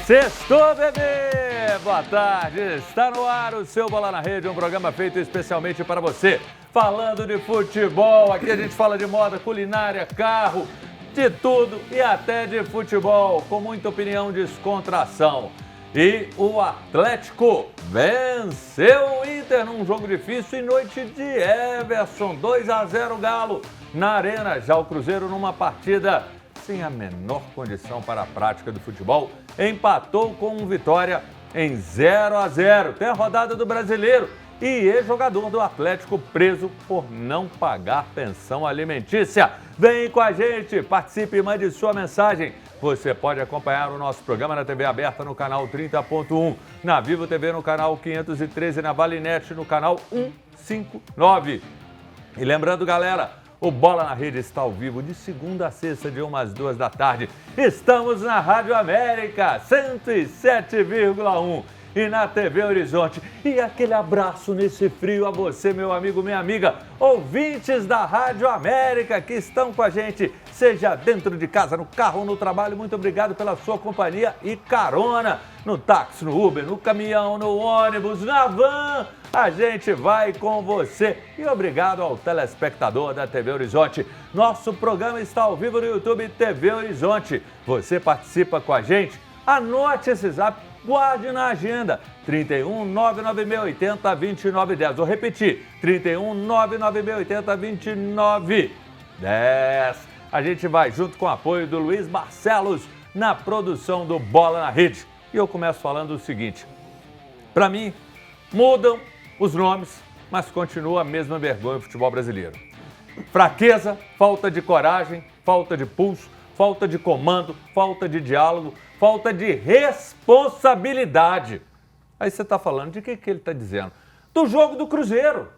Sextou, bebê! Boa tarde! Está no ar o seu Bola na Rede, um programa feito especialmente para você. Falando de futebol, aqui a gente fala de moda, culinária, carro, de tudo e até de futebol, com muita opinião, descontração. E o Atlético venceu o Inter num jogo difícil em noite de Everson, 2-0 Galo na Arena. Já o Cruzeiro numa partida sem a menor condição para a prática do futebol, empatou com um Vitória em 0-0. Tem a rodada do Brasileiro e ex-jogador do Atlético preso por não pagar pensão alimentícia. Vem com a gente, participe e mande sua mensagem. Você pode acompanhar o nosso programa na TV aberta no canal 30.1, na Vivo TV no canal 513, na Valinet no canal 159. E lembrando, galera, o Bola na Rede está ao vivo de segunda a sexta, de 1 às 2 da tarde. Estamos na Rádio América, 107,1 e na TV Horizonte. E aquele abraço nesse frio a você, meu amigo, minha amiga, ouvintes da Rádio América que estão com a gente, seja dentro de casa, no carro ou no trabalho. Muito obrigado pela sua companhia e carona no táxi, no Uber, no caminhão, no ônibus, na van. A gente vai com você e obrigado ao telespectador da TV Horizonte. Nosso programa está ao vivo no YouTube TV Horizonte. Você participa com a gente? Anote esse zap, guarde na agenda. 31 99680 2910. Vou repetir, 31 99680 2910. A gente vai junto com o apoio do Luiz Barcelos na produção do Bola na Rede. E eu começo falando o seguinte: para mim, mudam os nomes, mas continua a mesma vergonha do futebol brasileiro. Fraqueza, falta de coragem, falta de pulso, falta de comando, falta de diálogo, falta de responsabilidade. Aí você está falando de que ele está dizendo? Do jogo do Cruzeiro.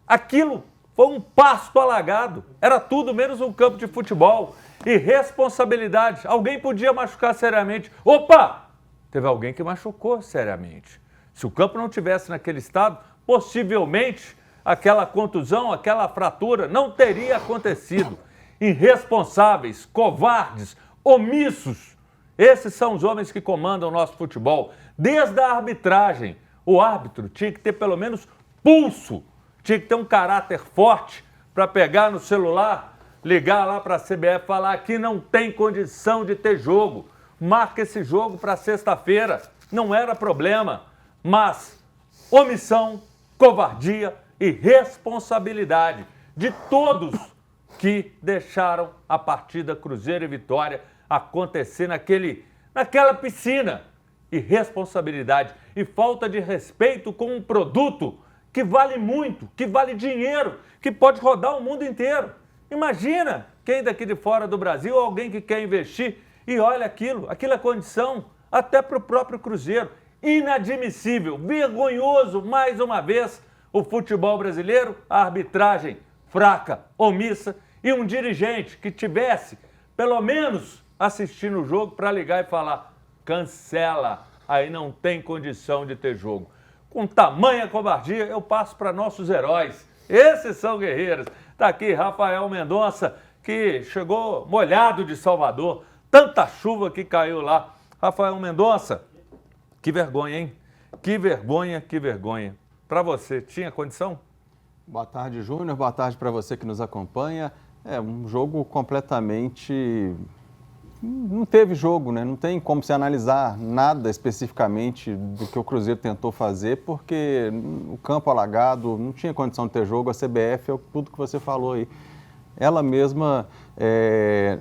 Aquilo foi um pasto alagado. Era tudo menos um campo de futebol. E responsabilidade. Alguém podia machucar seriamente. Opa! Teve alguém que machucou seriamente. Se o campo não tivesse naquele estado, possivelmente aquela contusão, aquela fratura não teria acontecido. Irresponsáveis, covardes, omissos. Esses são os homens que comandam o nosso futebol. Desde a arbitragem, o árbitro tinha que ter pelo menos pulso, tinha que ter um caráter forte para pegar no celular, ligar lá para a CBF e falar que não tem condição de ter jogo. Marca esse jogo para sexta-feira. Não era problema. Mas omissão, covardia e responsabilidade de todos que deixaram a partida Cruzeiro e Vitória acontecer naquela piscina. Irresponsabilidade e falta de respeito com um produto que vale muito, que vale dinheiro, que pode rodar o mundo inteiro. Imagina quem daqui de fora do Brasil, alguém que quer investir e olha aquilo é condição até para o próprio Cruzeiro. Inadmissível, vergonhoso, mais uma vez, o futebol brasileiro, a arbitragem fraca, omissa e um dirigente que tivesse, pelo menos, assistindo o jogo para ligar e falar: cancela, aí não tem condição de ter jogo. Com tamanha covardia, eu passo para nossos heróis. Esses são guerreiros. Está aqui Rafael Mendonça, que chegou molhado de Salvador, tanta chuva que caiu lá. Rafael Mendonça, que vergonha, hein? Que vergonha, que vergonha. Para você, tinha condição? Boa tarde, Júnior. Boa tarde para você que nos acompanha. É um jogo completamente... Não teve jogo, né? Não tem como se analisar nada especificamente do que o Cruzeiro tentou fazer, porque o campo alagado, não tinha condição de ter jogo. A CBF, é tudo que você falou aí, ela mesma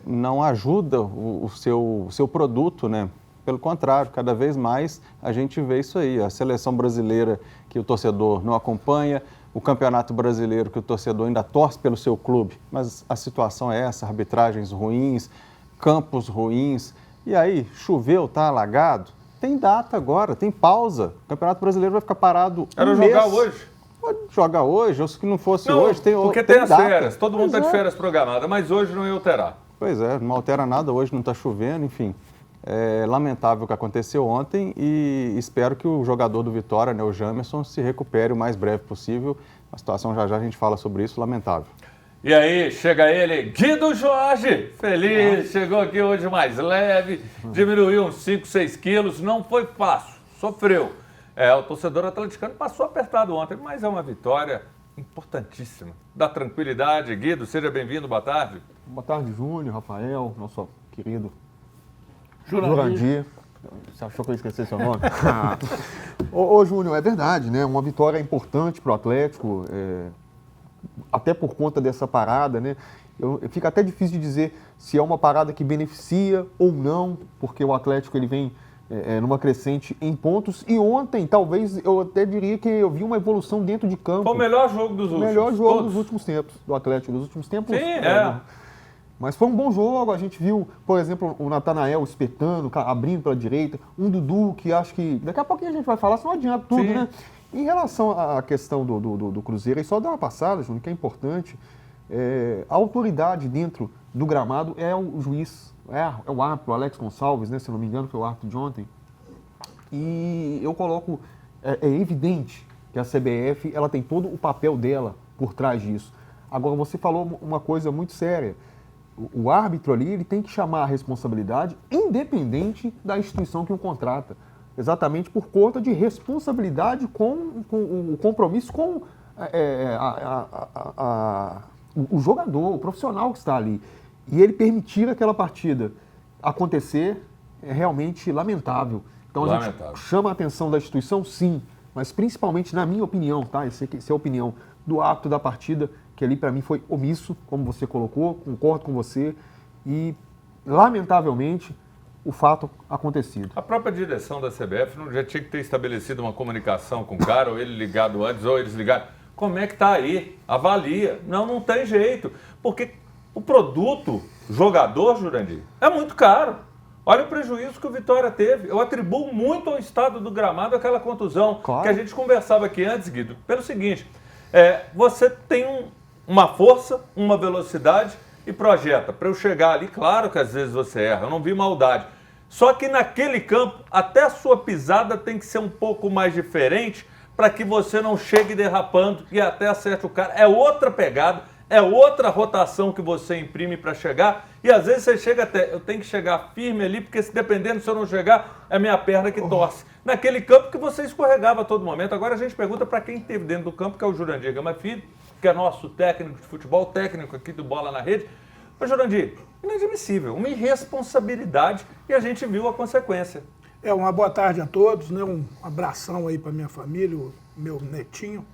não ajuda o seu produto, né? Pelo contrário, cada vez mais a gente vê isso aí. A seleção brasileira que o torcedor não acompanha, o campeonato brasileiro que o torcedor ainda torce pelo seu clube, mas a situação é essa, arbitragens ruins, campos ruins. E aí, choveu, tá alagado? Tem data agora, tem pausa. O Campeonato Brasileiro vai ficar parado Era jogar hoje? Pode jogar hoje, ou se não fosse hoje, tem porque tem as data. férias, todo mundo está de férias programadas, mas hoje não ia alterar. Pois é, não altera nada, hoje não está chovendo, enfim. É lamentável o que aconteceu ontem e espero que o jogador do Vitória, né, o Jamerson, se recupere o mais breve possível. A situação já a gente fala sobre isso, lamentável. E aí, chega ele, Guido Jorge, feliz, chegou aqui hoje mais leve, diminuiu uns 5, 6 quilos, não foi fácil, sofreu. O torcedor atleticano passou apertado ontem, mas é uma vitória importantíssima. Dá tranquilidade, Guido, seja bem-vindo, boa tarde. Boa tarde, Júnior, Rafael, nosso querido Jurandir. Você achou que eu esqueci seu nome? Ô, Júnior, é verdade, né? Uma vitória importante para o Atlético, até por conta dessa parada, né? Fica até difícil de dizer se é uma parada que beneficia ou não, porque o Atlético ele vem numa crescente em pontos. E ontem, talvez, eu até diria que eu vi uma evolução dentro de campo. Foi o melhor jogo dos últimos. O melhor jogo dos últimos tempos, do Atlético. Dos últimos tempos. Sim, Mas foi um bom jogo, a gente viu, por exemplo, o Natanael espetando, abrindo pela direita, um Dudu que acho que... Daqui a pouquinho a gente vai falar, senão não adianta tudo, né? Em relação à questão do Cruzeiro, e só dar uma passada, Júnior, que é importante, a autoridade dentro do gramado é o juiz, é o árbitro, o Alex Gonçalves, né, se eu não me engano, foi o árbitro de ontem. E eu coloco, é evidente que a CBF ela tem todo o papel dela por trás disso. Agora, você falou uma coisa muito séria. O árbitro ali ele tem que chamar a responsabilidade independente da instituição que o contrata. Exatamente por conta de responsabilidade com o compromisso com o jogador, o profissional que está ali. E ele permitir aquela partida acontecer é realmente lamentável. Então a gente chama a atenção da instituição, sim, mas principalmente, na minha opinião, tá? Essa é a opinião do árbitro da partida, que ali para mim foi omisso, como você colocou, concordo com você, e lamentavelmente o fato acontecido. A própria direção da CBF não já tinha que ter estabelecido uma comunicação com o cara, ou ele ligado antes, ou eles ligaram. Como é que tá aí? Avalia. Não tem jeito, porque o produto jogador, Jurandir, é muito caro. Olha o prejuízo que o Vitória teve. Eu atribuo muito ao estado do gramado aquela contusão, claro, que a gente conversava aqui antes, Guido, pelo seguinte, você tem uma força, uma velocidade e projeta. Para eu chegar ali, claro que às vezes você erra, eu não vi maldade. Só que naquele campo, até a sua pisada tem que ser um pouco mais diferente para que você não chegue derrapando e até acerte o cara. É outra pegada, é outra rotação que você imprime para chegar. E às vezes você chega até, eu tenho que chegar firme ali, porque se dependendo se eu não chegar, é minha perna que torce. Naquele campo que você escorregava a todo momento. Agora a gente pergunta para quem esteve dentro do campo, que é o Jurandir Gama Filho, que é nosso técnico de futebol, técnico aqui do Bola na Rede. Ô Jurandir, inadmissível, uma irresponsabilidade e a gente viu a consequência. Uma boa tarde a todos, né? Um abração aí para minha família, o meu netinho.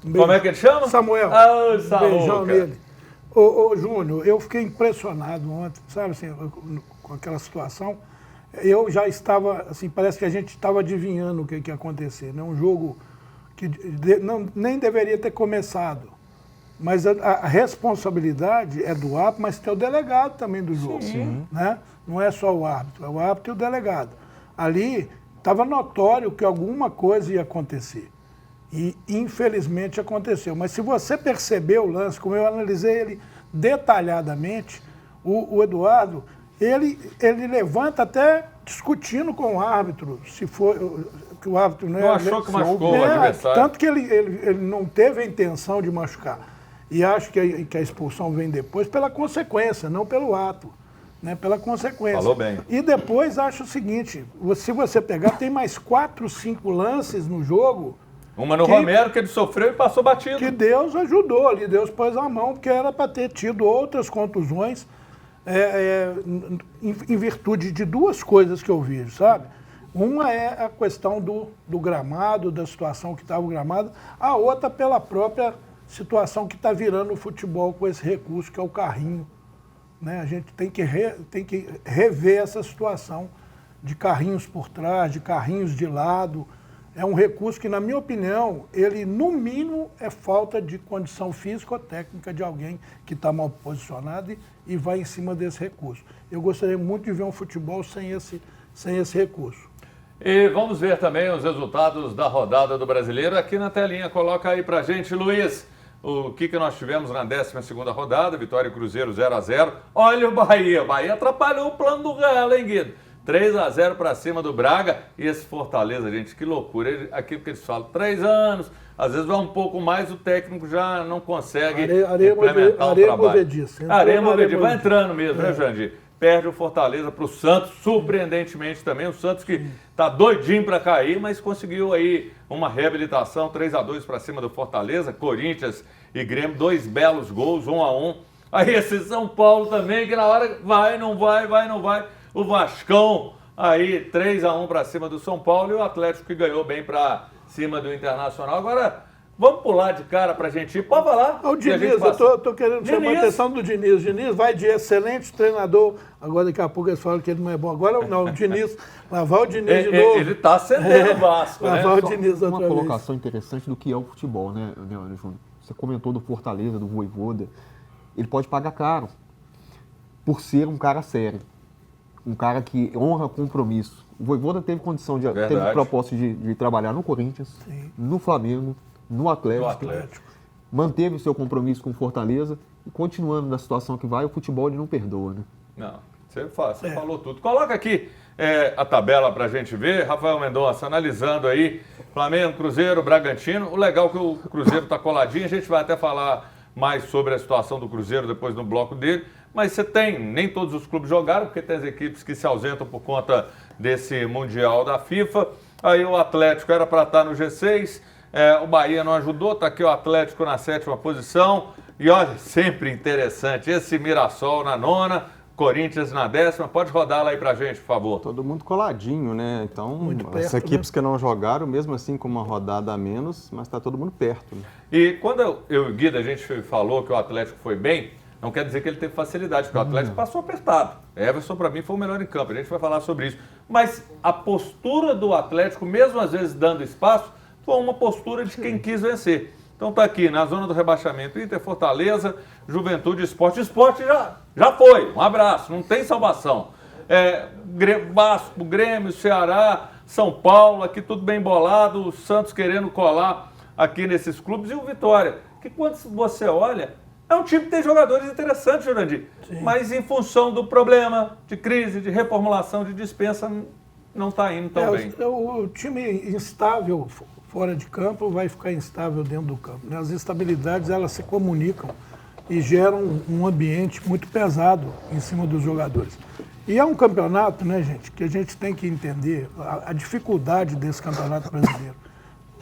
Como é que ele chama? Samuel. Um beijão nele. Ô Júnior, eu fiquei impressionado ontem, sabe assim, com aquela situação. Eu já estava, assim, parece que a gente estava adivinhando o que ia acontecer, né? Um jogo que nem deveria ter começado. Mas a responsabilidade é do árbitro, mas tem o delegado também do jogo. Sim. Né? Não é só o árbitro, é o árbitro e o delegado. Ali estava notório que alguma coisa ia acontecer. E infelizmente aconteceu. Mas se você perceber o lance, como eu analisei ele detalhadamente, o Eduardo, ele levanta até discutindo com o árbitro, se for que o árbitro não achou que machucou o adversário. Tanto que ele não teve a intenção de machucar. E acho que a expulsão vem depois pela consequência, não pelo ato. Né, pela consequência. Falou bem. E depois acho o seguinte, se você pegar, tem mais 4, 5 lances no jogo. Uma no Romero, que ele sofreu e passou batido. Que Deus ajudou ali, Deus pôs a mão, porque era para ter tido outras contusões em virtude de duas coisas que eu vejo, sabe? Uma é a questão do gramado, da situação que estava o gramado, a outra pela própria situação que está virando o futebol com esse recurso que é o carrinho. Né? A gente tem que rever essa situação de carrinhos por trás, de carrinhos de lado. É um recurso que, na minha opinião, ele, no mínimo, é falta de condição física ou técnica de alguém que está mal posicionado e vai em cima desse recurso. Eu gostaria muito de ver um futebol sem esse recurso. E vamos ver também os resultados da rodada do Brasileiro aqui na telinha. Coloca aí pra gente, Luiz. O que nós tivemos na 12ª rodada, Vitória e Cruzeiro 0-0. Olha o Bahia, atrapalhou o plano do Galo, hein, Guido? 3-0 para cima do Braga. E esse Fortaleza, gente, que loucura. Aquilo que eles falam, 3 anos, Às vezes vai um pouco mais, o técnico já não consegue Areia implementar o trabalho. movediça. Areia movediça. Vai entrando mesmo, né, Jandir? Perde o Fortaleza para o Santos, surpreendentemente também. O Santos que está doidinho para cair, mas conseguiu aí uma reabilitação, 3-2 para cima do Fortaleza. Corinthians e Grêmio, 2 belos gols, 1-1. Aí esse São Paulo também, que na hora vai, não vai. O Vascão, aí 3-1 para cima do São Paulo e o Atlético que ganhou bem para cima do Internacional. Agora, vamos pular de cara para a gente ir. Pode falar? O Diniz, eu tô querendo chamar a atenção do Diniz. O Diniz vai de excelente treinador. Agora, daqui a pouco eles falam que ele não é bom. Agora não, o Diniz, lavar o Diniz de novo. Ele está acendendo o Vasco, né? Lavar o Diniz outra Uma vez. colocação interessante do que é o futebol, né, Júnior? Você comentou do Fortaleza, do Vojvoda. Ele pode pagar caro por ser um cara sério. Um cara que honra compromisso. O Vojvoda teve condição de teve proposta de trabalhar no Corinthians, no Flamengo, no Atlético. Manteve o seu compromisso com o Fortaleza e continuando na situação que vai, o futebol ele não perdoa, né? Não, você falou tudo. Coloca aqui a tabela pra gente ver. Rafael Mendonça analisando aí Flamengo, Cruzeiro, Bragantino. O legal é que o Cruzeiro tá coladinho. A gente vai até falar mais sobre a situação do Cruzeiro depois no bloco dele. Mas você tem, nem todos os clubes jogaram, porque tem as equipes que se ausentam por conta desse Mundial da FIFA. Aí o Atlético era para estar no G6, o Bahia não ajudou, está aqui o Atlético na 7ª posição. E olha, sempre interessante, esse Mirassol na 9ª, Corinthians na 10ª. Pode rodar lá aí pra gente, por favor. Todo mundo coladinho, né? Então, Perto, as equipes né? que não jogaram, mesmo assim com uma rodada a menos, mas está todo mundo perto. Né? E quando eu e o Guida, a gente falou que o Atlético foi bem, não quer dizer que ele teve facilidade, porque o Atlético passou apertado. Everson, para mim, foi o melhor em campo. A gente vai falar sobre isso. Mas a postura do Atlético, mesmo às vezes dando espaço, foi uma postura de quem quis vencer. Então tá aqui, na zona do rebaixamento, Inter, Fortaleza, Juventude, Sport. Sport já foi, um abraço, não tem salvação. Vasco, Grêmio, Ceará, São Paulo, aqui tudo bem bolado, o Santos querendo colar aqui nesses clubes e o Vitória, que quando você olha, é um time que tem jogadores interessantes, Jurandir, mas em função do problema de crise, de reformulação, de dispensa, não está indo tão bem. O time instável fora de campo vai ficar instável dentro do campo, né? As instabilidades, elas se comunicam e geram um ambiente muito pesado em cima dos jogadores. E é um campeonato, né, gente, que a gente tem que entender a dificuldade desse campeonato brasileiro.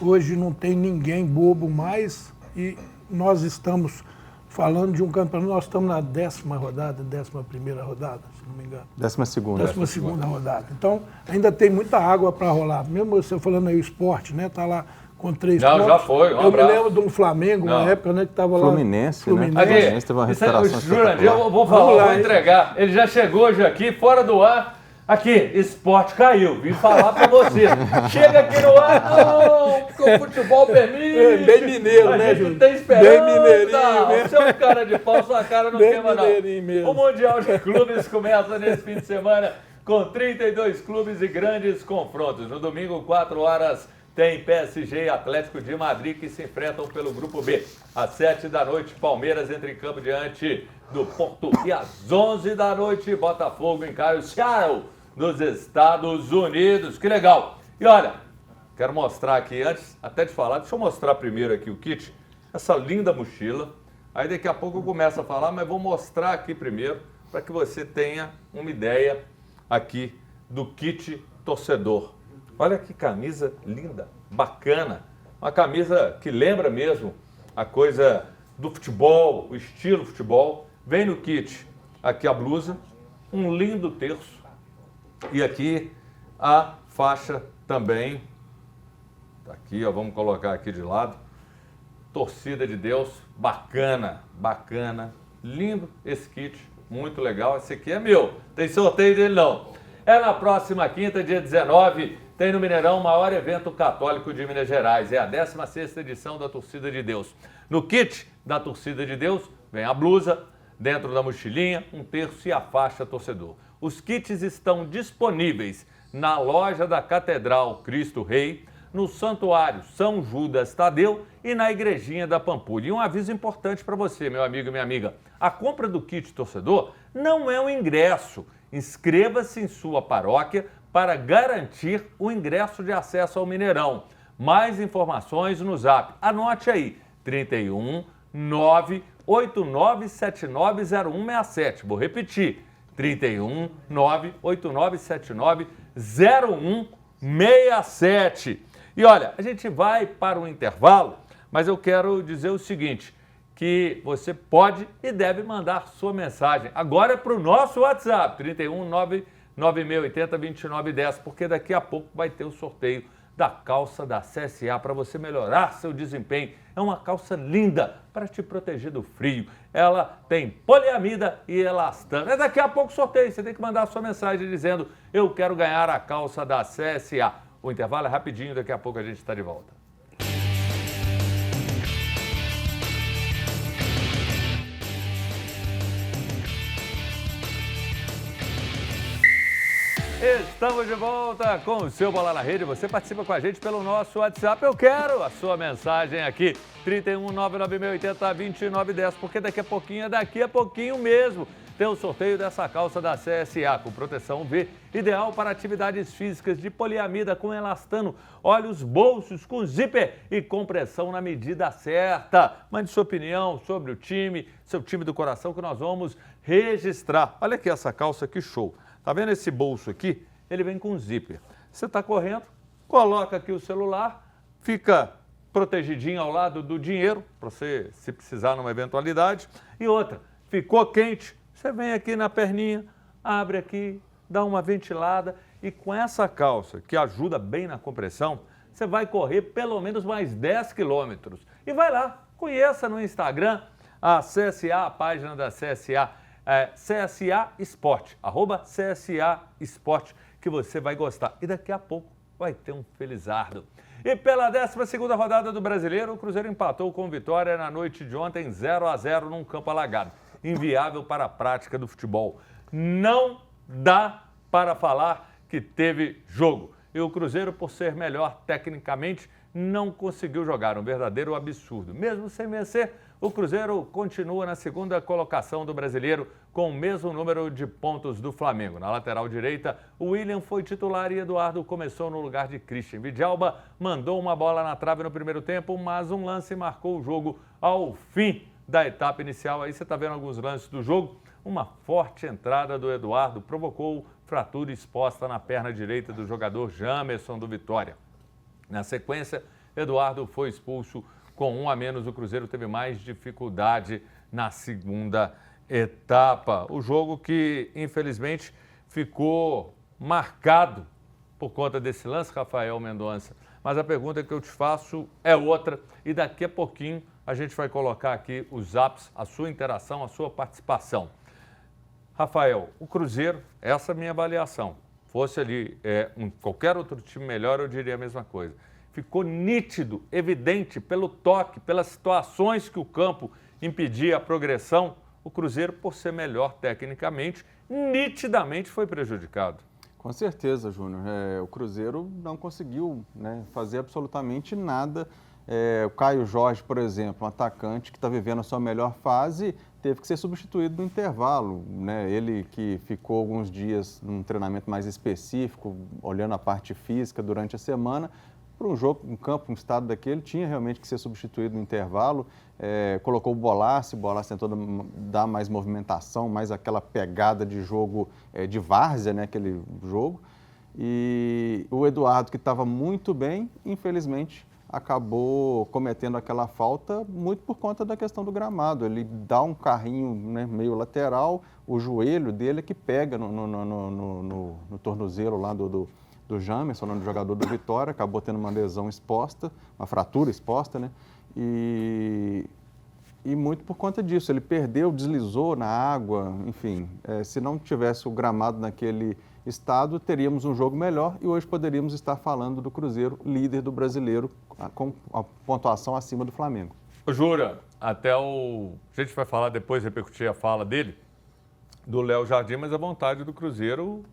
Hoje não tem ninguém bobo mais e nós estamos falando de um campeonato, nós estamos na 10ª rodada, 11ª rodada, se não me engano. 12ª. 12ª rodada. Então, ainda tem muita água para rolar. Mesmo você falando aí o Sport, né? Tá lá com 3 pontos. Já foi, Eu me lembro de um Flamengo, uma época, né, que estava lá. Fluminense, né? Aqui, teve uma recuperação Jurandir, eu vou falar, vou entregar. Ele já chegou hoje aqui, fora do ar. Aqui, Sport caiu, vim falar pra você. Chega aqui no ar, não, porque o futebol permite. Bem mineiro, né, Júnior? Tem esperança. Bem mineirinho, né? Você é um cara de pau, sua cara não Bem queima, não. mineirinho mesmo. O Mundial de Clubes começa nesse fim de semana com 32 clubes e grandes confrontos. No domingo, 4 horas, tem PSG e Atlético de Madrid que se enfrentam pelo Grupo B. Às 7 da noite, Palmeiras entra em campo diante do Porto. E às 11 da noite, Botafogo encara o Seattle nos Estados Unidos. Que legal! E olha, quero mostrar aqui, antes até de falar, deixa eu mostrar primeiro aqui o kit, essa linda mochila. Aí daqui a pouco eu começo a falar, mas vou mostrar aqui primeiro para que você tenha uma ideia aqui do kit torcedor. Olha que camisa linda, bacana. Uma camisa que lembra mesmo a coisa do futebol, o estilo futebol. Vem no kit aqui a blusa, um lindo terço. E aqui a faixa também. Tá aqui, ó, vamos colocar aqui de lado. Torcida de Deus, bacana, bacana. Lindo esse kit, muito legal. Esse aqui é meu, tem sorteio dele não. É na próxima quinta, dia 19, tem no Mineirão o maior evento católico de Minas Gerais. É a 16ª edição da Torcida de Deus. No kit da Torcida de Deus vem a blusa, dentro da mochilinha, um terço e a faixa torcedor. Os kits estão disponíveis na loja da Catedral Cristo Rei, no Santuário São Judas Tadeu e na Igrejinha da Pampulha. E um aviso importante para você, meu amigo e minha amiga. A compra do kit torcedor não é um ingresso. Inscreva-se em sua paróquia para garantir o ingresso de acesso ao Mineirão. Mais informações no Zap. Anote aí, 31 989790167. Vou repetir, 31 989790167. E olha, a gente vai para um intervalo, mas eu quero dizer o seguinte, que você pode e deve mandar sua mensagem. Agora é para o nosso WhatsApp, 31 996802910, porque daqui a pouco vai ter o sorteio da calça da CSA para você melhorar seu desempenho. É uma calça linda para te proteger do frio. Ela tem poliamida e elastano. É daqui a pouco o sorteio. Você tem que mandar a sua mensagem dizendo eu quero ganhar a calça da CSA. O intervalo é rapidinho, daqui a pouco a gente está de volta. Estamos de volta com o seu Bola na Rede. Você participa com a gente pelo nosso WhatsApp. Eu quero a sua mensagem aqui, 31 996802910, porque daqui a pouquinho mesmo, tem o sorteio dessa calça da CSA, com proteção V, ideal para atividades físicas, de poliamida com elastano, olha os bolsos com zíper e compressão na medida certa. Mande sua opinião sobre o time, seu time do coração, que nós vamos registrar. Olha aqui essa calça, que show. Tá vendo esse bolso aqui? Ele vem com zíper. Você está correndo, coloca aqui o celular, fica protegidinho ao lado do dinheiro, para você, se precisar numa eventualidade. E outra, ficou quente, você vem aqui na perninha, abre aqui, dá uma ventilada e com essa calça, que ajuda bem na compressão, você vai correr pelo menos mais 10 quilômetros. E vai lá, conheça no Instagram a CSA, a página da CSA, CSA Esporte, @CSA Esporte, que você vai gostar. E daqui a pouco vai ter um felizardo. E pela 12ª rodada do Brasileiro, o Cruzeiro empatou com Vitória na noite de ontem, 0-0 num campo alagado. Inviável para a prática do futebol. Não dá para falar que teve jogo. E o Cruzeiro, por ser melhor tecnicamente, não conseguiu jogar. Um verdadeiro absurdo. Mesmo sem vencer, o Cruzeiro continua na segunda colocação do Brasileiro com o mesmo número de pontos do Flamengo. Na lateral direita, o William foi titular e Eduardo começou no lugar de Christian. Vidalba mandou uma bola na trave no primeiro tempo, mas um lance marcou o jogo ao fim da etapa inicial. Aí você está vendo alguns lances do jogo. Uma forte entrada do Eduardo provocou fratura exposta na perna direita do jogador Jamerson do Vitória. Na sequência, Eduardo foi expulso. Com um a menos, o Cruzeiro teve mais dificuldade na segunda etapa. O jogo que, infelizmente, ficou marcado por conta desse lance, Rafael Mendonça. Mas a pergunta que eu te faço é outra. E daqui a pouquinho a gente vai colocar aqui os apps, a sua interação, a sua participação. Rafael, o Cruzeiro, essa é a minha avaliação. Fosse ali qualquer outro time melhor, eu diria a mesma coisa. Ficou nítido, evidente, pelo toque, pelas situações que o campo impedia a progressão, o Cruzeiro, por ser melhor tecnicamente, nitidamente foi prejudicado. Com certeza, Júnior. O Cruzeiro não conseguiu, fazer absolutamente nada. O Caio Jorge, por exemplo, um atacante que está vivendo a sua melhor fase, teve que ser substituído no intervalo. Ele que ficou alguns dias num treinamento mais específico, olhando a parte física durante a semana, para um jogo, um campo, um estado daquele, tinha realmente que ser substituído no intervalo. Colocou o Bolassi tentou dar mais movimentação, mais aquela pegada de jogo de várzea, aquele jogo. E o Eduardo, que estava muito bem, infelizmente, acabou cometendo aquela falta muito por conta da questão do gramado. Ele dá um carrinho meio lateral, o joelho dele é que pega no tornozelo lá do Jamerson, do jogador do Vitória, acabou tendo uma lesão exposta, uma fratura exposta, E muito por conta disso, ele perdeu, deslizou na água, enfim, se não tivesse o gramado naquele estado, teríamos um jogo melhor e hoje poderíamos estar falando do Cruzeiro, líder do Brasileiro, com a pontuação acima do Flamengo. Jura, a gente vai falar depois, repercutir a fala dele, do Léo Jardim, mas a vontade do Cruzeiro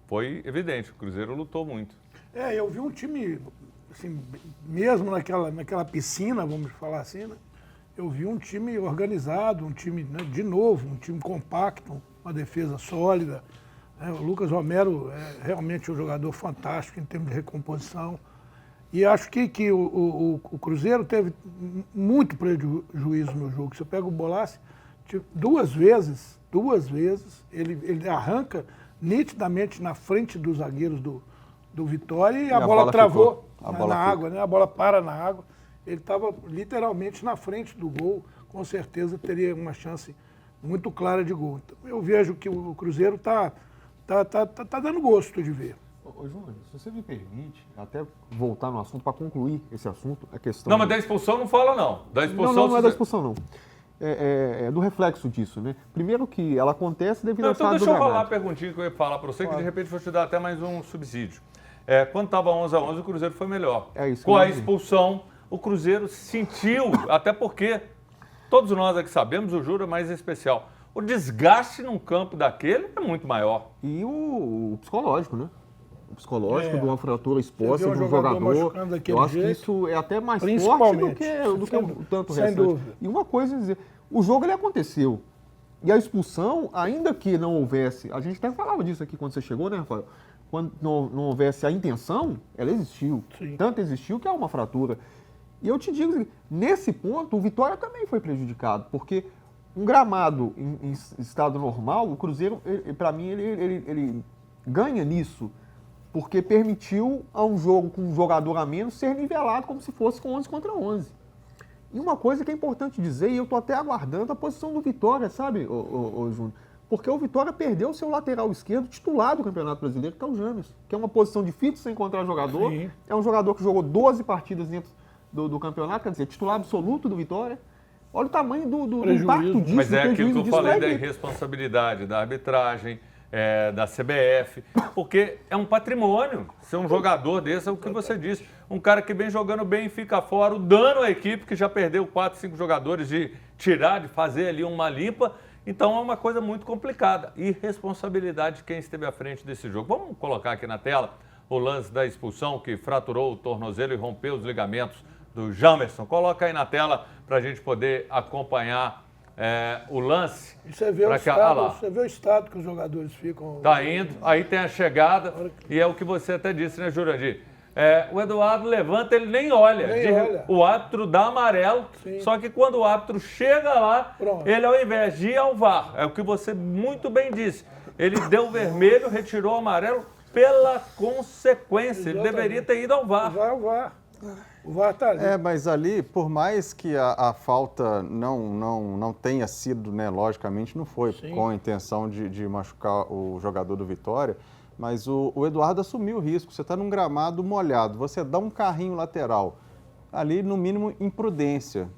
foi evidente, o Cruzeiro lutou muito. Eu vi um time, assim, mesmo naquela piscina, vamos falar assim, eu vi um time organizado, um time, de novo, um time compacto, uma defesa sólida. O Lucas Romero é realmente um jogador fantástico em termos de recomposição. E acho que o Cruzeiro teve muito prejuízo no jogo. Você pega o Bolassi, duas vezes, ele arranca nitidamente na frente dos zagueiros do Vitória e a bola travou na água, né? A bola para na água. Ele estava literalmente na frente do gol, com certeza teria uma chance muito clara de gol. Então, eu vejo que o Cruzeiro tá dando gosto de ver. Ô, Júnior, se você me permite, até voltar no assunto, para concluir esse assunto, a questão... Não, mas da expulsão não fala, não. Da expulsão... Não é da expulsão, não. É do reflexo disso, né? Primeiro que ela acontece devido ao então estado do deixa eu gramado. falar a perguntinha que eu ia falar para você, que de repente vou te dar até mais um subsídio. Quando estava 11-11, o Cruzeiro foi melhor. É isso. Com a expulsão, o Cruzeiro sentiu, até porque todos nós aqui sabemos, o Júnior é mais especial. O desgaste num campo daquele é muito maior. E o psicológico, né? O psicológico de uma fratura exposta de um jogador jogador. machucando daquele Eu acho que jeito, isso é até mais forte principalmente, do que o tanto sem restante. dúvida. E uma coisa é dizer, o jogo ele aconteceu. E a expulsão, ainda que não houvesse, a gente até falava disso aqui quando você chegou, né, Rafael? Quando não houvesse a intenção, ela existiu. Sim. Tanto existiu que é uma fratura. E eu te digo, nesse ponto, o Vitória também foi prejudicado, porque um gramado em estado normal, o Cruzeiro, para mim, ele ganha nisso, porque permitiu a um jogo com um jogador a menos ser nivelado como se fosse com 11 contra 11. E uma coisa que é importante dizer, e eu estou até aguardando a posição do Vitória, sabe, ô Júnior? Porque o Vitória perdeu o seu lateral esquerdo titular do Campeonato Brasileiro, que é o James, que é uma posição difícil de você encontrar jogador. Sim. É um jogador que jogou 12 partidas dentro do campeonato, quer dizer, titular absoluto do Vitória. Olha o tamanho do impacto disso. Mas é aquilo que eu prejuízo falei disso da pra equipe. irresponsabilidade, da arbitragem, da CBF, porque é um patrimônio ser um jogador desse, é o que você disse. Um cara que vem jogando bem e fica fora, o dano à equipe, que já perdeu 4, 5 jogadores, de tirar, de fazer ali uma limpa. Então é uma coisa muito complicada. Irresponsabilidade de quem esteve à frente desse jogo. Vamos colocar aqui na tela o lance da expulsão que fraturou o tornozelo e rompeu os ligamentos do Jamerson. Coloca aí na tela para a gente poder acompanhar o lance. E você vê, você vê o estado que os jogadores ficam... Tá indo, aí tem a chegada, e é o que você até disse, né, Jurandir? O Eduardo levanta, ele nem olha. Olha. O árbitro dá amarelo, Sim. só que quando o árbitro chega lá, Pronto. ele ao invés de ir ao VAR, é o que você muito bem disse, ele deu vermelho, retirou o amarelo pela consequência. Ele deveria ter ido ao VAR. Vai ao VAR. O VAR está ali. Mas ali, por mais que a falta não tenha sido, né, logicamente não foi com a intenção de machucar o jogador do Vitória, mas o Eduardo assumiu o risco. Você está num gramado molhado, você dá um carrinho lateral, ali no mínimo imprudência.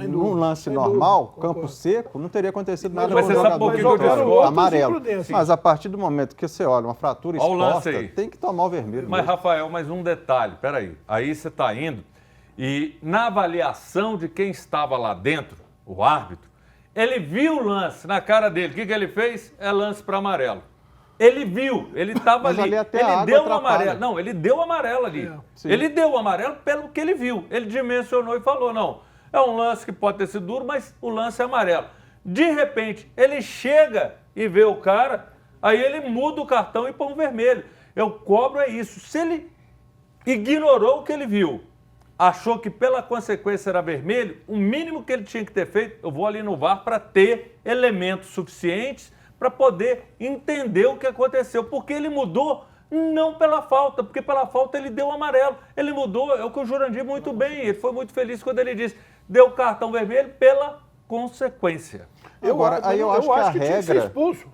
Num lance normal, campo seco, não teria acontecido nada com o jogador do Vitória. Amarelo. Mas a partir do momento que você olha uma fratura exposta, tem que tomar o vermelho. Mas, Rafael, mais um detalhe, peraí. Aí você está indo e na avaliação de quem estava lá dentro, o árbitro, ele viu o lance na cara dele. O que ele fez? É lance para amarelo. Ele viu, ele estava ali. Ele deu um amarelo. Não, ele deu o amarelo ali. Ele deu o amarelo pelo que ele viu. Ele dimensionou e falou, não, é um lance que pode ter sido duro, mas o lance é amarelo. De repente, ele chega e vê o cara, aí ele muda o cartão e põe um vermelho. Eu cobro isso. Se ele ignorou o que ele viu, achou que pela consequência era vermelho, o mínimo que ele tinha que ter feito, eu vou ali no VAR para ter elementos suficientes para poder entender o que aconteceu. Porque ele mudou não pela falta, porque pela falta ele deu amarelo. Ele mudou, é o que o Jurandir muito bem, ele foi muito feliz quando ele disse, deu o cartão vermelho pela consequência. Eu acho que tinha que ser expulso.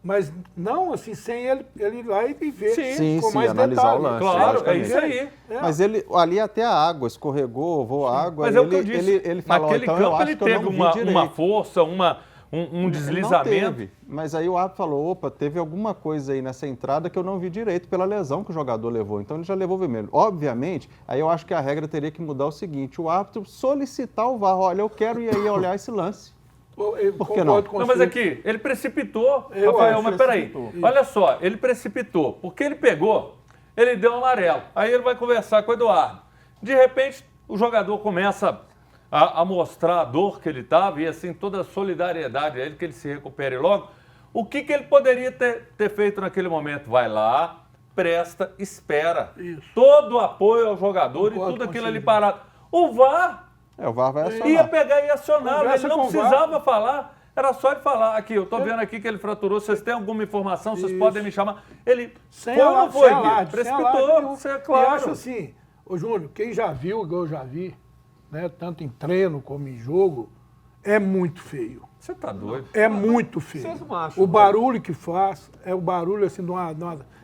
Mas não assim, sem ele ir lá e ver com mais analisar detalhe. O lance. Claro, é isso aí. Mas ele, ali até a água escorregou, voou água. Mas é o que eu disse, ele falou, naquele então, campo ele teve uma força, um deslizamento. Não teve, mas aí o árbitro falou, opa, teve alguma coisa aí nessa entrada que eu não vi direito pela lesão que o jogador levou. Então ele já levou vermelho. Obviamente, aí eu acho que a regra teria que mudar o seguinte, o árbitro solicitar o VAR, olha, eu quero ir aí olhar esse lance. Por que não? Não, mas aqui, ele precipitou, Rafael, mas peraí, olha só, ele precipitou, porque ele pegou, ele deu um amarelo, aí ele vai conversar com o Eduardo. De repente, o jogador começa a mostrar a dor que ele estava e assim, toda a solidariedade a ele, que ele se recupere logo. O que ele poderia ter feito naquele momento? Vai lá, presta, espera. Isso. Todo o apoio ao jogador Concordo e tudo aquilo contigo. ali parado. O VAR O VAR vai acionar. ia pegar e acioná-lo. Conversa Ele não com o VAR. precisava falar. Era só ele falar. Aqui, eu tô vendo aqui que ele fraturou. Vocês têm alguma informação? Vocês Isso. podem me chamar. Ele Sem foi ou não alarde, foi, sem Gui? alarde, sem alarde Precipitou. nenhum. Isso é E claro. acho assim, ô Júnior, quem já viu, igual eu já vi, né, tanto em treino como em jogo, é muito feio. Você tá doido. É muito feio. Vocês não acham, O barulho que faz é o barulho assim de uma.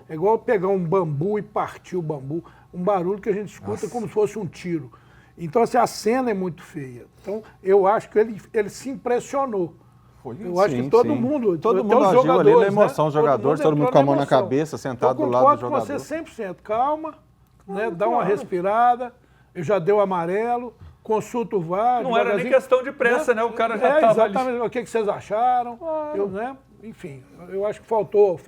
É igual pegar um bambu e partir o bambu. Um barulho que a gente escuta como se fosse um tiro. Então, assim, a cena é muito feia. Então, eu acho que ele se impressionou. Eu acho que todo mundo. Todo até mundo os agiu ali na jogadores, emoção, os jogadores, todo mundo entrou com a mão na emoção. cabeça, sentado Eu do lado do concordo com jogador. você 100%. Calma, né, dá uma respirada. Eu já dei o amarelo, consulta o VAR. Não era nem devagarzinho, questão de pressa, né? O cara já estava ali. exatamente. O que vocês acharam? Eu, né? Enfim, eu acho que faltou.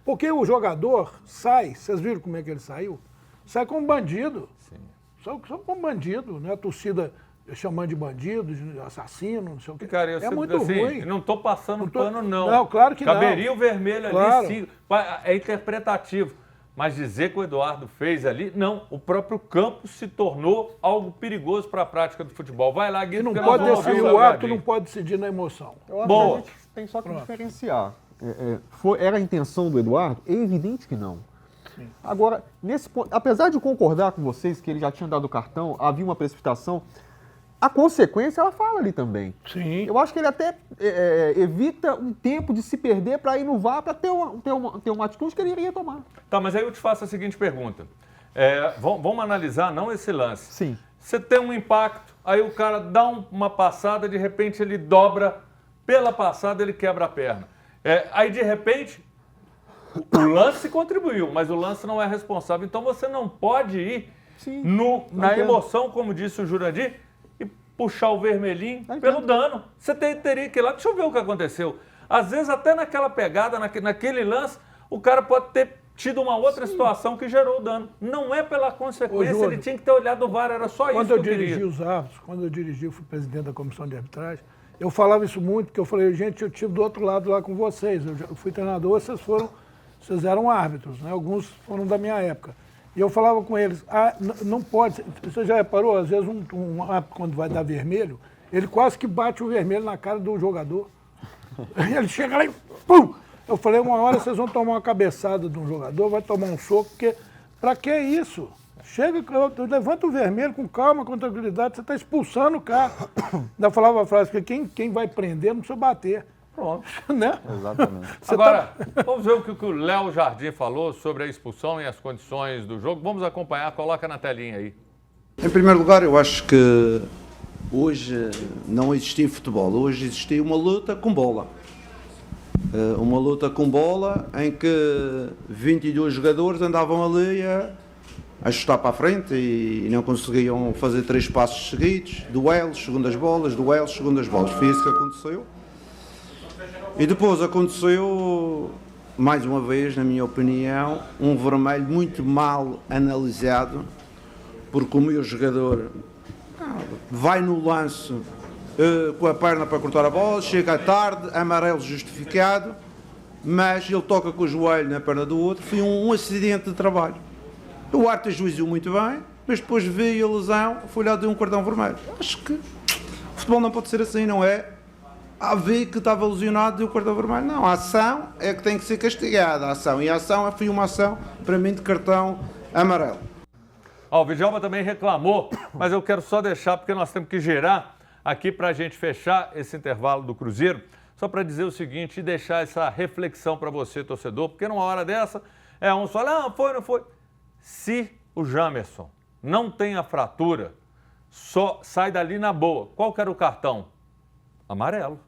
Porque o jogador sai, vocês viram como é que ele saiu? Sai como bandido. Sim. Só como bandido, né? A torcida chamando de bandido, de assassino, não sei o quê. Cara, eu é sempre muito assim, ruim. não tô passando pano, não. Não, claro que não. Caberia o vermelho Claro. ali, sim. É interpretativo. Mas dizer que o Eduardo fez ali, não. O próprio campo se tornou algo perigoso para a prática do futebol. Vai lá, Gui, E não porque pode nós vamos decidir, ouvir o árbitro Salgadinho. não pode decidir na emoção. Eu acho Boa. que a gente tem só que diferenciar. Era a intenção do Eduardo? É evidente que não. Agora, nesse ponto, apesar de concordar com vocês que ele já tinha dado o cartão, havia uma precipitação, a consequência ela fala ali também. Sim. Eu acho que ele até evita um tempo de se perder para ir no VAR, para ter uma atitude que ele iria tomar. Tá, mas aí eu te faço a seguinte pergunta. Vamos analisar não esse lance. Sim. Você tem um impacto, aí o cara dá uma passada, de repente ele dobra, pela passada ele quebra a perna. Aí de repente, o lance contribuiu, mas o lance não é responsável. Então você não pode ir na emoção, como disse o Jurandir, e puxar o vermelhinho pelo dano. Você teria que ir lá, deixa eu ver o que aconteceu. Às vezes até naquela pegada, naquele lance, o cara pode ter tido uma outra situação que gerou o dano. Não é pela consequência, Júnior, ele tinha que ter olhado o VAR, era só isso Quando que eu eu dirigi queria. os árbitros, quando eu dirigi, eu fui presidente da comissão de arbitragem, eu falava isso muito, porque eu falei, gente, eu estive do outro lado lá com vocês, eu fui treinador, vocês eram árbitros, né? Alguns foram da minha época. E eu falava com eles, não pode, você já reparou, às vezes um árbitro, quando vai dar vermelho, ele quase que bate o vermelho na cara do jogador. Ele chega lá e pum! Eu falei, uma hora vocês vão tomar uma cabeçada de um jogador, vai tomar um soco, porque pra que isso? Chega, levanta o vermelho com calma, com tranquilidade, você está expulsando o cara. Ainda falava a frase, que quem vai prender não precisa bater. Pronto. Né? Exatamente. Agora, vamos ver o que o Léo Jardim falou sobre a expulsão e as condições do jogo. Vamos acompanhar, coloca na telinha aí. Em primeiro lugar, eu acho que hoje não existia futebol, hoje existia uma luta com bola. Uma luta com bola em que 22 jogadores andavam ali a chutar para a frente e não conseguiam fazer 3 passos seguidos, duelos, segundas bolas, duelos, segundas bolas. Foi isso que aconteceu. E depois aconteceu, mais uma vez, na minha opinião, um vermelho muito mal analisado, porque o meu jogador vai no lance com a perna para cortar a bola, chega tarde, amarelo justificado, mas ele toca com o joelho na perna do outro, foi um acidente de trabalho. O árbitro ajuizou muito bem, mas depois veio a lesão, foi lá de um cartão vermelho. Acho que o futebol não pode ser assim, não é? A ver que estava lesionado de um cartão vermelho. Não, a ação é que tem que ser castigada, a ação. E a ação foi uma ação, para mim, de cartão amarelo. O Vidjalba também reclamou, mas eu quero só deixar, porque nós temos que girar aqui para a gente fechar esse intervalo do Cruzeiro, só para dizer o seguinte e deixar essa reflexão para você, torcedor, porque numa hora dessa, um fala, não foi. Se o Jamerson não tem a fratura, só sai dali na boa. Qual que era o cartão? Amarelo.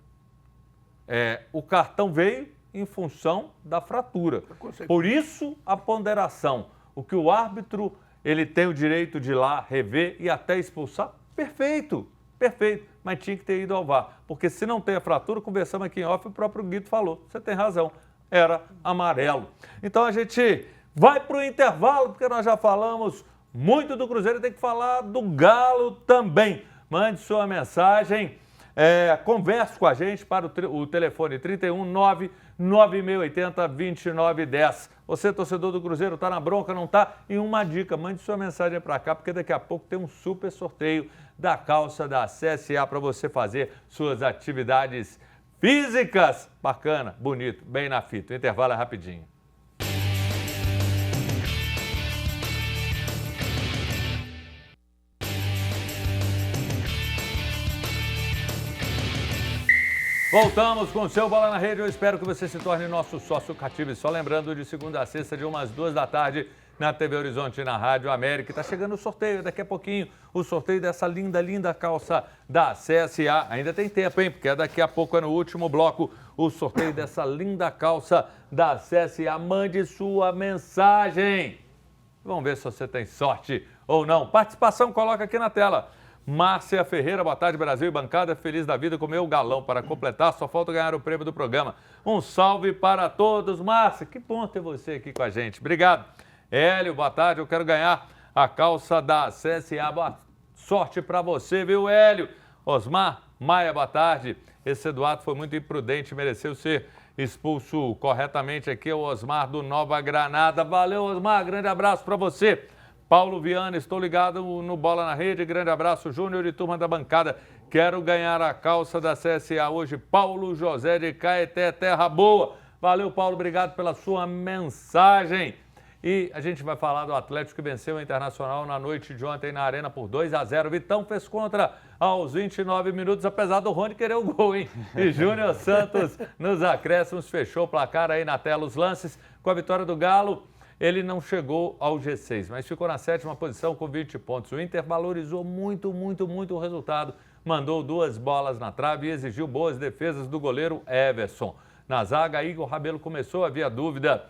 O cartão veio em função da fratura. Por isso a ponderação. O que o árbitro ele tem o direito de ir lá rever e até expulsar, perfeito, mas tinha que ter ido ao VAR. Porque se não tem a fratura, conversamos aqui em off, o próprio Guido falou, você tem razão, era amarelo. Então a gente vai para o intervalo, porque nós já falamos muito do Cruzeiro, tem que falar do Galo também. Mande sua mensagem Converse com a gente para o telefone 31 99680 2910. Você, torcedor do Cruzeiro, está na bronca, não está? E uma dica, mande sua mensagem para cá, porque daqui a pouco tem um super sorteio da calça da CSA para você fazer suas atividades físicas. Bacana, bonito, bem na fita. O intervalo é rapidinho. Voltamos com o seu Bola na Rede. Eu espero que você se torne nosso sócio cativo. E só lembrando, de segunda a sexta, de umas 2 da tarde, na TV Horizonte e na Rádio América. Está chegando o sorteio, daqui a pouquinho, o sorteio dessa linda, linda calça da CSA. Ainda tem tempo, hein? Porque daqui a pouco, é no último bloco, o sorteio dessa linda calça da CSA. Mande sua mensagem. Vamos ver se você tem sorte ou não. Participação, coloca aqui na tela. Márcia Ferreira, boa tarde, Brasil e bancada, feliz da vida com o meu galão para completar, só falta ganhar o prêmio do programa. Um salve para todos. Márcia, que bom ter você aqui com a gente. Obrigado. Hélio, boa tarde, eu quero ganhar a calça da CSA. Boa sorte para você, viu, Hélio? Osmar Maia, boa tarde. Esse Eduardo foi muito imprudente, mereceu ser expulso corretamente aqui, o Osmar do Nova Granada. Valeu, Osmar, grande abraço para você. Paulo Viana, estou ligado no Bola na Rede, grande abraço, Júnior e turma da bancada. Quero ganhar a calça da CSA hoje, Paulo José de Caeté, Terra Boa. Valeu, Paulo, obrigado pela sua mensagem. E a gente vai falar do Atlético que venceu o Internacional na noite de ontem na Arena por 2-0. Vitão fez contra aos 29 minutos, apesar do Rony querer o gol, hein? E Júnior Santos nos acréscimos fechou o placar aí na tela. Os lances com a vitória do Galo. Ele não chegou ao G6, mas ficou na 7ª posição com 20 pontos. O Inter valorizou muito o resultado, mandou 2 bolas na trave e exigiu boas defesas do goleiro Everson. Na zaga, Igor Rabelo começou, havia dúvida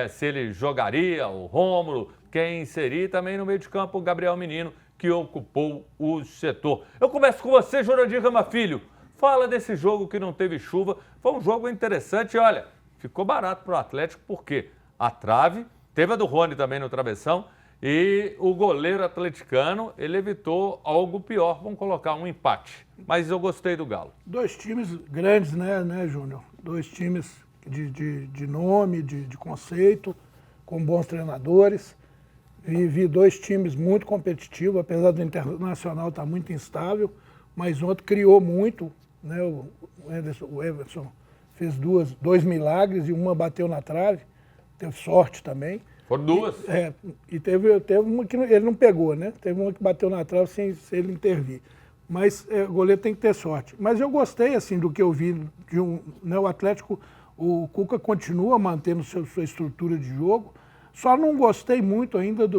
se ele jogaria, o Rômulo, quem seria, e também no meio de campo o Gabriel Menino, que ocupou o setor. Eu começo com você, Jurandir Gama Filho. Fala desse jogo que não teve chuva, foi um jogo interessante, olha, ficou barato para o Atlético, porque a trave... Teve a do Rony também no travessão e o goleiro atleticano, ele evitou algo pior, vamos colocar um empate. Mas eu gostei do Galo. 2 times grandes, né, Júnior? 2 times de nome, de conceito, com bons treinadores. E vi 2 times muito competitivos, apesar do Internacional estar muito instável, mas ontem criou muito, né? O Everson fez 2 milagres e uma bateu na trave. Teve sorte também. Foram 2. E teve uma que ele não pegou, né? Teve uma que bateu na trave sem ele intervir. Mas o goleiro tem que ter sorte. Mas eu gostei, assim, do que eu vi. Né, o Atlético, o Cuca continua mantendo sua estrutura de jogo. Só não gostei muito ainda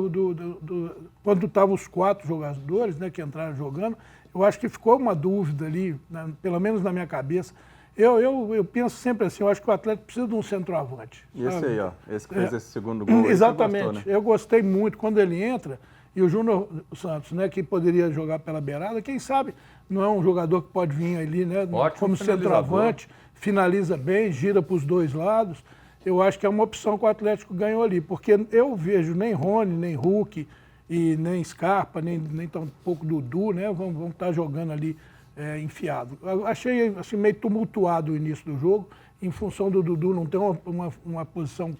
quando estavam os 4 jogadores, né, que entraram jogando. Eu acho que ficou uma dúvida ali, pelo menos na minha cabeça. Eu penso sempre assim, eu acho que o Atlético precisa de um centroavante. E esse aí, ó, esse que fez esse segundo gol. Exatamente, gostou, né? Eu gostei muito quando ele entra, e o Júnior Santos, né, que poderia jogar pela beirada, quem sabe não é um jogador que pode vir ali, né, como centroavante, finaliza bem, gira para os 2 lados. Eu acho que é uma opção que o Atlético ganhou ali, porque eu vejo nem Rony, nem Hulk, e nem Scarpa, nem tão pouco Dudu, né, vão estar jogando ali enfiado. Eu achei assim, meio tumultuado o início do jogo, em função do Dudu não ter uma posição...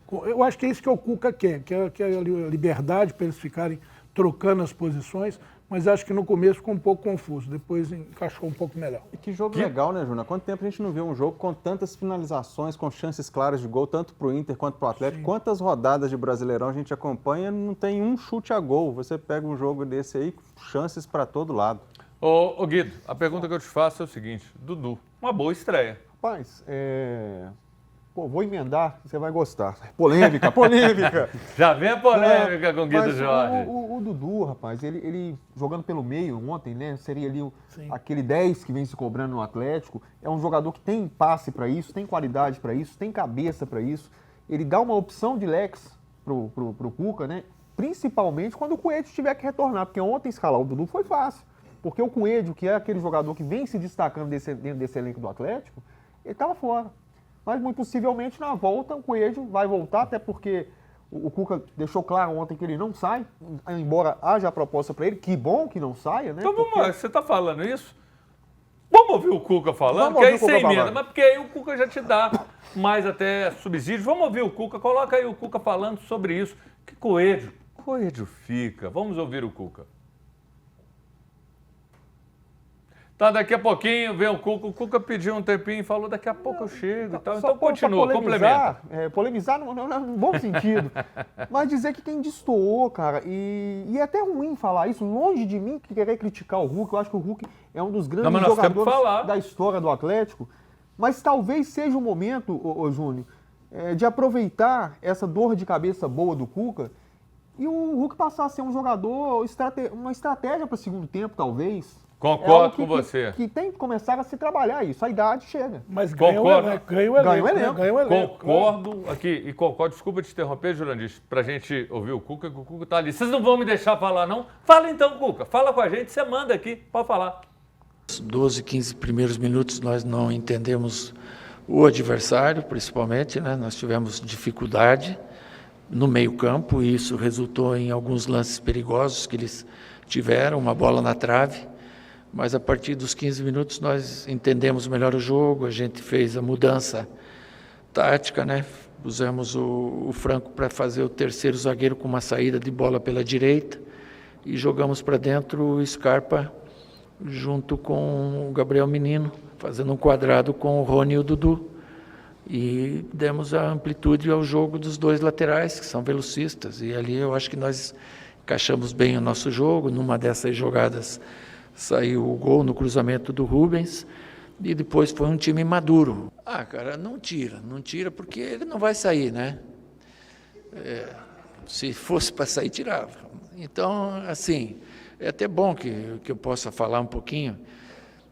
Eu acho que é isso que o Cuca quer a liberdade para eles ficarem trocando as posições, mas acho que no começo ficou um pouco confuso, depois encaixou um pouco melhor. E que jogo legal, né, Júnior? Há quanto tempo a gente não vê um jogo com tantas finalizações, com chances claras de gol, tanto para o Inter quanto para o Atlético? Sim. Quantas rodadas de Brasileirão a gente acompanha, não tem um chute a gol. Você pega um jogo desse aí, chances para todo lado. Ô Guido, a pergunta que eu te faço é o seguinte, Dudu, uma boa estreia. Rapaz, vou emendar, você vai gostar. Polêmica. Já vem a polêmica com o Guido Jorge. O Dudu, rapaz, ele jogando pelo meio ontem, né? Seria ali aquele 10 que vem se cobrando no Atlético. É um jogador que tem passe para isso, tem qualidade para isso, tem cabeça para isso. Ele dá uma opção de lex pro Cuca, né? Principalmente quando o Coelho tiver que retornar, porque ontem escalar o Dudu foi fácil. Porque o Coelho, que é aquele jogador que vem se destacando dentro desse elenco do Atlético, ele estava fora. Mas, muito possivelmente, na volta, o Coelho vai voltar, até porque o Cuca deixou claro ontem que ele não sai, embora haja a proposta para ele. Que bom que não saia, né? Então vamos lá, você está falando isso? Bom Vamos ouvir o Cuca falando, Vamos que aí ouvir o você Cuca emenda, falando. mas porque aí o Cuca já te dá mais até subsídio. Vamos ouvir o Cuca, coloca aí o Cuca falando sobre isso. Que Coelho fica. Vamos ouvir o Cuca. Tá, daqui a pouquinho vem o Cuca pediu um tempinho e falou, daqui a pouco eu chego e tal. Então continua, complementa. Polemizar no bom sentido. Mas dizer que quem destoou, cara, e é até ruim falar isso, longe de mim querer criticar o Hulk, eu acho que o Hulk é um dos grandes mas nós temos que jogadores falar. da história do Atlético, mas talvez seja o momento, ô Júnior, de aproveitar essa dor de cabeça boa do Cuca e o Hulk passar a ser um jogador, uma estratégia para o segundo tempo, talvez. Concordo com você. Que tem que começar a se trabalhar isso. A idade chega. Mas Concordo. ganha o elenco. Ganha o elenco. Concordo aqui e concordo. Desculpa te interromper, Jurandir, pra gente ouvir o Cuca, que o Cuca tá ali. Vocês não vão me deixar falar, não? Fala então, Cuca. Fala com a gente, você manda aqui. Pode falar. 12, 15 primeiros minutos nós não entendemos o adversário, principalmente, né? Nós tivemos dificuldade no meio-campo e isso resultou em alguns lances perigosos que eles tiveram, uma bola na trave. Mas a partir dos 15 minutos nós entendemos melhor o jogo, a gente fez a mudança tática, né? Pusemos o Franco para fazer o terceiro zagueiro com uma saída de bola pela direita e jogamos para dentro o Scarpa junto com o Gabriel Menino, fazendo um quadrado com o Rony e o Dudu. E demos a amplitude ao jogo dos dois laterais, que são velocistas. E ali eu acho que nós encaixamos bem o nosso jogo. Numa dessas jogadas saiu o gol no cruzamento do Rubens e depois foi um time maduro. Cara, não tira porque ele não vai sair, né? Se fosse para sair, tirava. Então, assim, é até bom que eu possa falar um pouquinho.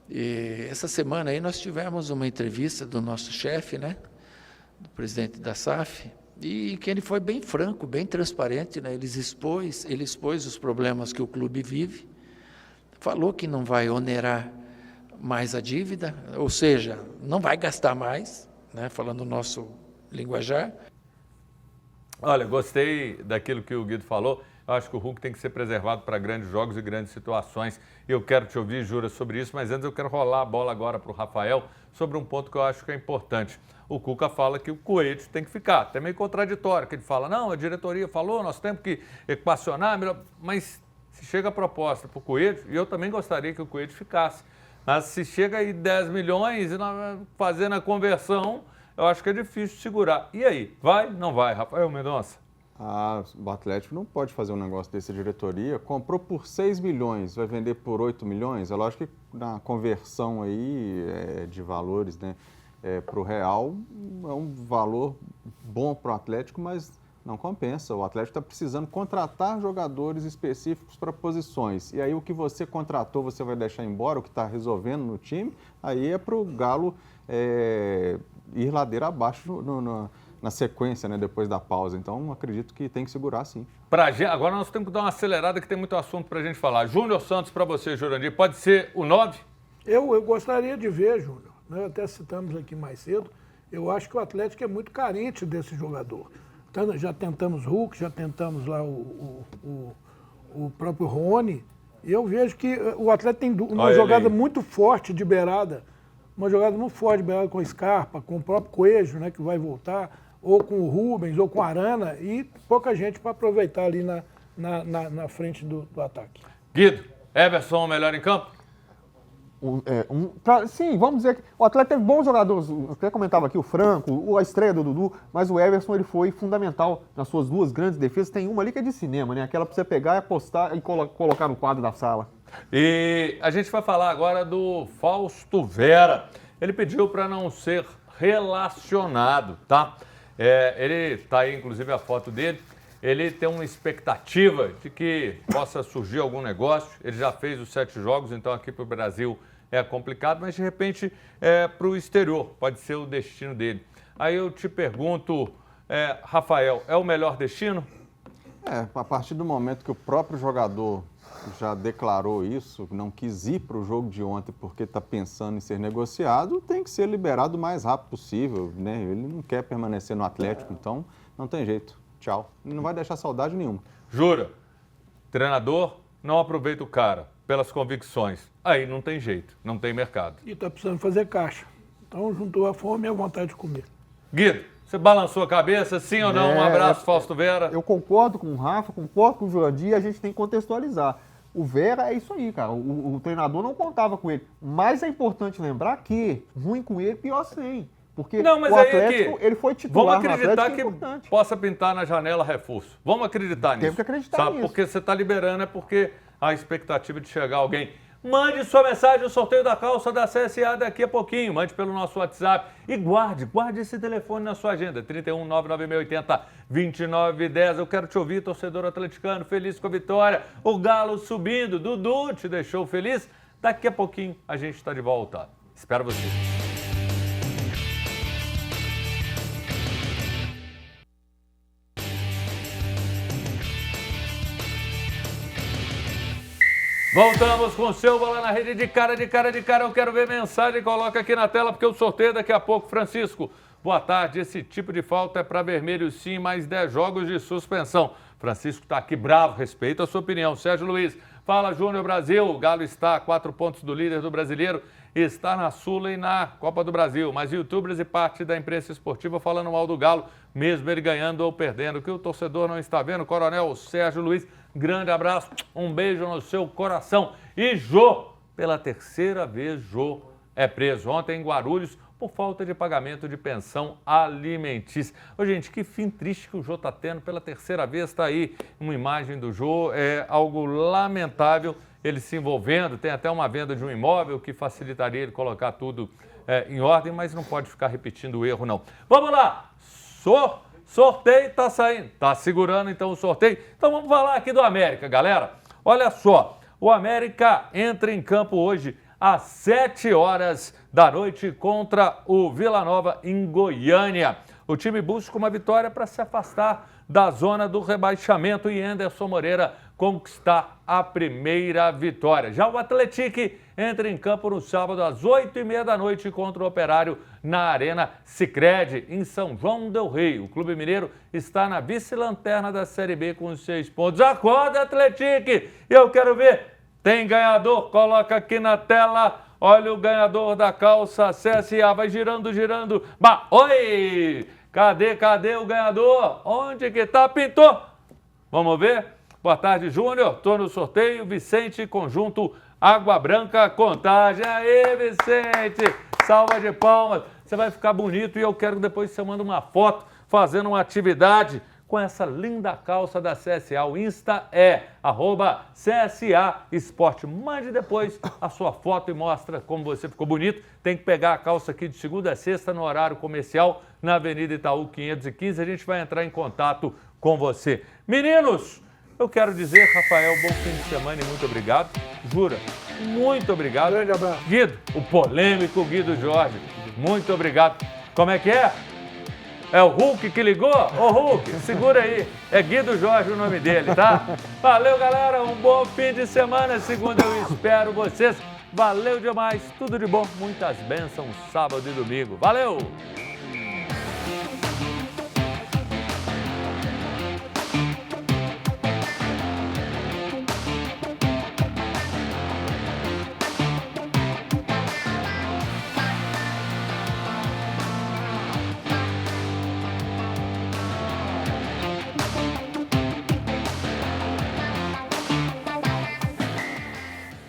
E essa semana aí nós tivemos uma entrevista do nosso chefe, né? Do presidente da SAF, e que ele foi bem franco, bem transparente, né? Ele expôs os problemas que o clube vive, falou que não vai onerar mais a dívida, ou seja, não vai gastar mais, né, falando o nosso linguajar. Olha, gostei daquilo que o Guido falou. Eu acho que o Hulk tem que ser preservado para grandes jogos e grandes situações. Eu quero te ouvir, Jura, sobre isso, mas antes eu quero rolar a bola agora para o Rafael sobre um ponto que eu acho que é importante. O Cuca fala que o Coelho tem que ficar, até meio contraditório, que ele fala, não, a diretoria falou, nós temos que equacionar, mas se chega a proposta para o Coelho, e eu também gostaria que o Coelho ficasse, mas se chega aí 10 milhões e fazendo a conversão, eu acho que é difícil segurar. E aí, vai, não vai, Rafael Mendonça? O Atlético não pode fazer um negócio desse, a diretoria comprou por 6 milhões, vai vender por 8 milhões, é lógico que na conversão aí de valores, né, para o real é um valor bom para o Atlético, mas não compensa. O Atlético está precisando contratar jogadores específicos para posições. E aí o que você contratou, você vai deixar embora, o que está resolvendo no time, aí é para o Galo ir ladeira abaixo na sequência, né, depois da pausa. Então, acredito que tem que segurar, sim. Agora nós temos que dar uma acelerada, que tem muito assunto para a gente falar. Júnior Santos, para você, Jurandir, pode ser o 9? Eu gostaria de ver, Júnior, né? Até citamos aqui mais cedo, eu acho que o Atlético é muito carente desse jogador. Então, já tentamos Hulk, já tentamos lá o próprio Rony, e eu vejo que o Atlético tem uma jogada muito forte de beirada, com o Scarpa, com o próprio Coelho, né, que vai voltar, ou com o Rubens, ou com a Arana, e pouca gente para aproveitar ali na frente do ataque. Guido, Everson melhor em campo? Sim, vamos dizer que o Atlético teve bons jogadores. Eu até comentava aqui o Franco, a estreia do Dudu, mas o Everson ele foi fundamental nas suas duas grandes defesas. Tem uma ali que é de cinema, né? Aquela para você pegar e apostar e colocar no quadro da sala. E a gente vai falar agora do Fausto Vera. Ele pediu para não ser relacionado, tá? Ele tá aí, inclusive, a foto dele. Ele tem uma expectativa de que possa surgir algum negócio. Ele já fez os 7 jogos, então aqui para o Brasil é complicado, mas de repente para o exterior pode ser o destino dele. Aí eu te pergunto, Rafael, é o melhor destino? A partir do momento que o próprio jogador já declarou isso, não quis ir para o jogo de ontem porque está pensando em ser negociado, tem que ser liberado o mais rápido possível, né? Ele não quer permanecer no Atlético, então não tem jeito. Tchau. Não vai deixar saudade nenhuma. Jura? Treinador não aproveita o cara. pelas convicções. Aí não tem jeito, não tem mercado. E está precisando fazer caixa. Então juntou a fome e a vontade de comer. Guido, você balançou a cabeça, sim ou não? Um abraço, Fausto Vera. Eu concordo com o Rafa, concordo com o Jurandir, a gente tem que contextualizar. O Vera é isso aí, cara. O treinador não contava com ele. Mas é importante lembrar que ruim com ele, pior sem. Porque Não, mas o aí Atlético, aqui, ele foi titular vamos acreditar no Atlético, que é importante. possa pintar na janela reforço. Vamos acreditar nisso. Temos que acreditar Sabe? nisso. Porque você está liberando, é porque há expectativa de chegar alguém. Mande sua mensagem, o sorteio da calça da CSA daqui a pouquinho. Mande pelo nosso WhatsApp e guarde esse telefone na sua agenda. 31 99680 2910. Eu quero te ouvir, torcedor atleticano, feliz com a vitória. O Galo subindo. Dudu te deixou feliz? Daqui a pouquinho a gente está de volta. Espero você. Voltamos com o seu Bola na Rede de cara. Eu quero ver mensagem, coloca aqui na tela, porque o sorteio daqui a pouco. Francisco, boa tarde. Esse tipo de falta é para vermelho sim, mais 10 jogos de suspensão. Francisco está aqui bravo, respeito a sua opinião. Sérgio Luiz, fala Júnior Brasil. O Galo está a 4 pontos do líder do Brasileiro. Está na Sula e na Copa do Brasil. Mas youtubers e parte da imprensa esportiva falando mal do Galo, mesmo ele ganhando ou perdendo. O que o torcedor não está vendo? Coronel Sérgio Luiz, grande abraço, um beijo no seu coração. E Jô, pela terceira vez, Jô é preso ontem em Guarulhos por falta de pagamento de pensão alimentícia. Ô, gente, que fim triste que o Jô está tendo pela terceira vez. Está aí uma imagem do Jô, é algo lamentável ele se envolvendo. Tem até uma venda de um imóvel que facilitaria ele colocar tudo em ordem, mas não pode ficar repetindo o erro, não. Vamos lá! Sorteio tá saindo, tá segurando então o sorteio. Então vamos falar aqui do América, galera. Olha só, o América entra em campo hoje às 7 horas da noite contra o Vila Nova em Goiânia. O time busca uma vitória para se afastar da zona do rebaixamento e Anderson Moreira conquistar a primeira vitória. Já o Atlético entra em campo no sábado às 8h30 da noite contra o Operário na Arena Sicredi, em São João del Rei. O Clube Mineiro está na vice-lanterna da Série B com 6 pontos. Acorda, Atlético! Eu quero ver. Tem ganhador? Coloca aqui na tela. Olha o ganhador da calça CSA. Vai girando. Oi! Cadê o ganhador? Onde que tá? Pintou! Vamos ver? Boa tarde, Júnior. Estou no sorteio. Vicente, Conjunto Água Branca, Contagem. Aê, Vicente! Salva de palmas. Você vai ficar bonito e eu quero que depois você manda uma foto fazendo uma atividade com essa linda calça da CSA. O Insta é @CSA Esporte. Mande depois a sua foto e mostra como você ficou bonito. Tem que pegar a calça aqui de segunda a sexta no horário comercial na Avenida Itaú 515. A gente vai entrar em contato com você. Meninos, eu quero dizer, Rafael, bom fim de semana e muito obrigado. Jura, muito obrigado. Grande abraço. Guido, o polêmico Guido Jorge, muito obrigado. Como é que é? É o Hulk que ligou? Ô Hulk, segura aí. É Guido Jorge o nome dele, tá? Valeu, galera. Um bom fim de semana. Segunda eu espero vocês. Valeu demais. Tudo de bom. Muitas bênçãos sábado e domingo. Valeu!